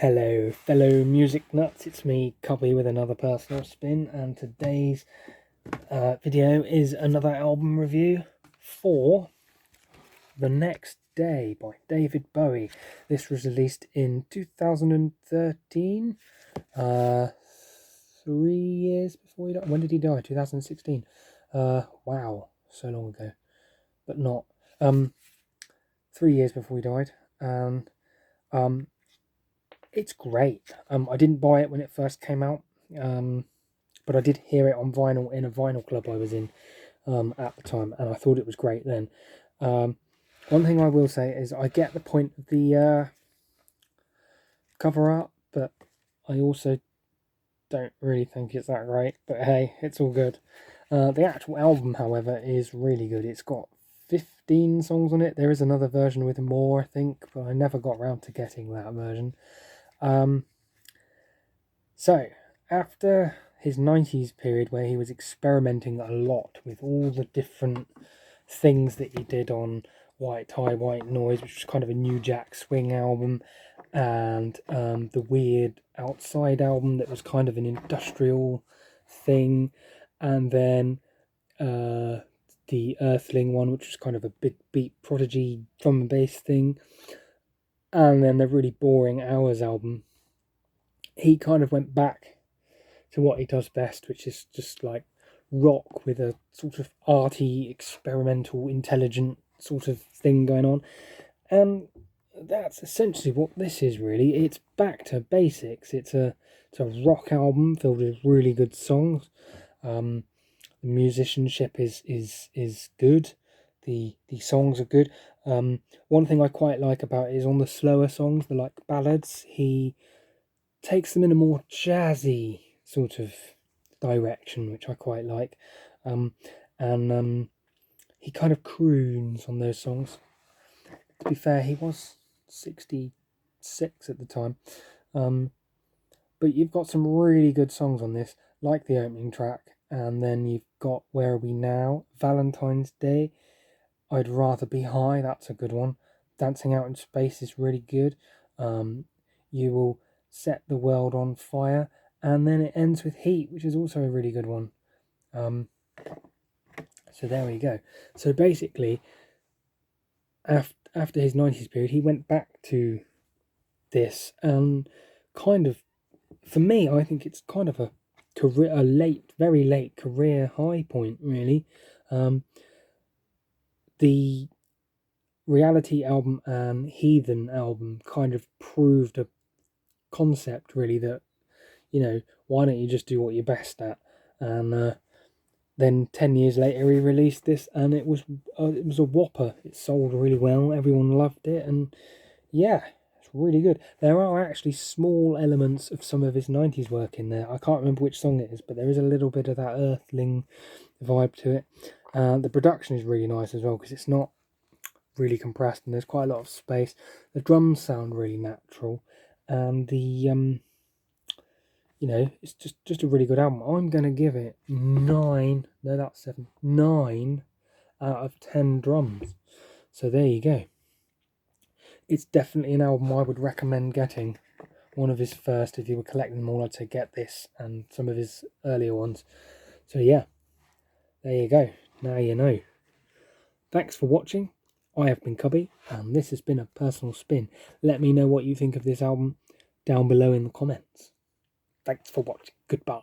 Hello fellow music nuts, it's me Cubby with another personal spin, and today's video is another album review for The Next Day by David Bowie. This was released in 2013, 3 years before he died. When did he die? 2016. Wow, so long ago, but not. 3 years before he died, and it's great. I didn't buy it when it first came out, but I did hear it on vinyl in a vinyl club I was in at the time, and I thought it was great then. One thing I will say is I get the point of the cover art, but I also don't really think it's that great. But hey, it's all good. The actual album, however, is really good. It's got 15 songs on it. There is another version with more, I think, but I never got around to getting that version. So, after his 90s period where he was experimenting a lot with all the different things that he did on White Tie, White Noise, which was kind of a New Jack Swing album, and the Weird Outside album that was kind of an industrial thing, and then the Earthling one, which was kind of a big beat prodigy drum and bass thing, and then the really boring Hours album. He kind of went back to what he does best, which is just like rock with a sort of arty, experimental, intelligent sort of thing going on. And that's essentially what this is, really. It's back to basics. It's a rock album filled with really good songs. The musicianship is good. The songs are good. One thing I quite like about it is on the slower songs, the like ballads, he takes them in a more jazzy sort of direction, which I quite like. And he kind of croons on those songs. To be fair, he was 66 at the time. But you've got some really good songs on this, like the opening track, and then you've got Where Are We Now, Valentine's Day, I'd Rather Be High, that's a good one. Dancing Out in Space is really good. You Will Set the World on Fire, and then it ends with Heat, which is also a really good one. So there we go. So basically, after his 90s period, he went back to this, and kind of, for me, I think it's kind of a very late career high point, really. The Reality album and Heathen album kind of proved a concept, really, that, why don't you just do what you're best at? And then 10 years later he released this, and it was a whopper. It sold really well, everyone loved it, and yeah, it's really good. There are actually small elements of some of his 90s work in there. I can't remember which song it is, but there is a little bit of that Earthling vibe to it. The production is really nice as well, because it's not really compressed and there's quite a lot of space. The drums sound really natural, and the it's just a really good album. I'm going to give it 9 out of 10 drums. So there you go. It's definitely an album I would recommend getting. One of his first. If you were collecting them all, I'd say get this and some of his earlier ones. So yeah, there you go. Now you know. Thanks for watching. I have been Cubby, and this has been a personal spin. Let me know what you think of this album down below in the comments. Thanks for watching. Goodbye.